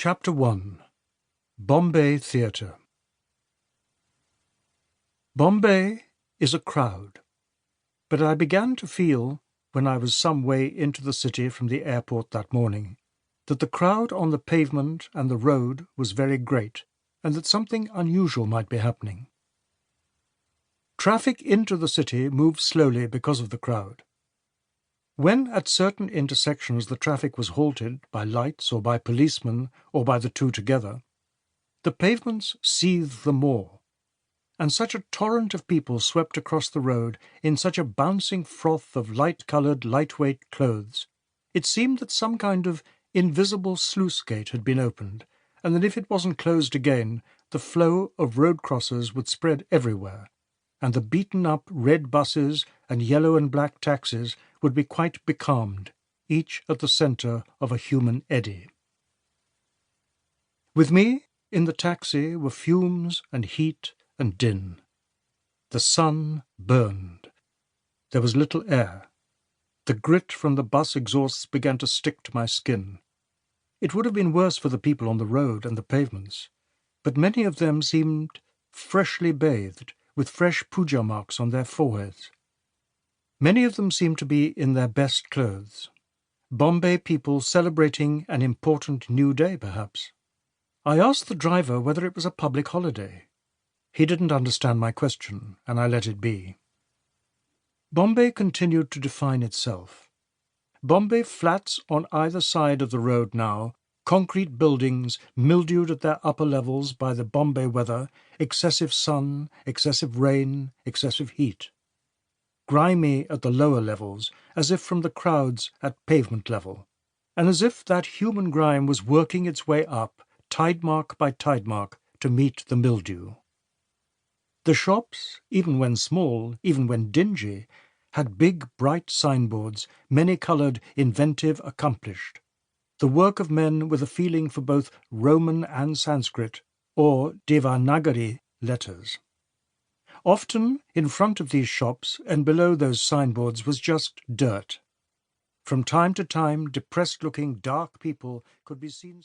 Chapter 1. Bombay Theatre. Bombay is a crowd, but I began to feel, when I was some way into the city from the airport that morning, that the crowd on the pavement and the road was very great, and that something unusual might be happening. Traffic into the city moved slowly because of the crowd. When at certain intersections the traffic was halted by lights or by policemen or by the two together, the pavements seethed the more, and such a torrent of people swept across the road in such a bouncing froth of light-coloured, lightweight clothes, it seemed that some kind of invisible sluice-gate had been opened, and that if it wasn't closed again, the flow of road-crossers would spread everywhere, and the beaten-up red buses and yellow and black taxis would be quite becalmed, each at the centre of a human eddy. With me, in the taxi, were fumes and heat and din. The sun burned. There was little air. The grit from the bus exhausts began to stick to my skin. It would have been worse for the people on the road and the pavements, but many of them seemed freshly bathed, with fresh puja marks on their foreheads. Many of them seemed to be in their best clothes. Bombay people celebrating an important new day, perhaps. I asked the driver whether it was a public holiday. He didn't understand my question, and I let it be. Bombay continued to define itself. Bombay flats on either side of the road now, concrete buildings mildewed at their upper levels by the Bombay weather, excessive sun, excessive rain, excessive heat. Grimy at the lower levels, as if from the crowds at pavement level, and as if that human grime was working its way up, tidemark by tidemark, to meet the mildew. The shops, even when small, even when dingy, had big, bright signboards, many-coloured, inventive, accomplished, the work of men with a feeling for both Roman and Sanskrit, or Devanagari letters. Often, in front of these shops and below those signboards was just dirt. From time to time, depressed-looking, dark people could be seen.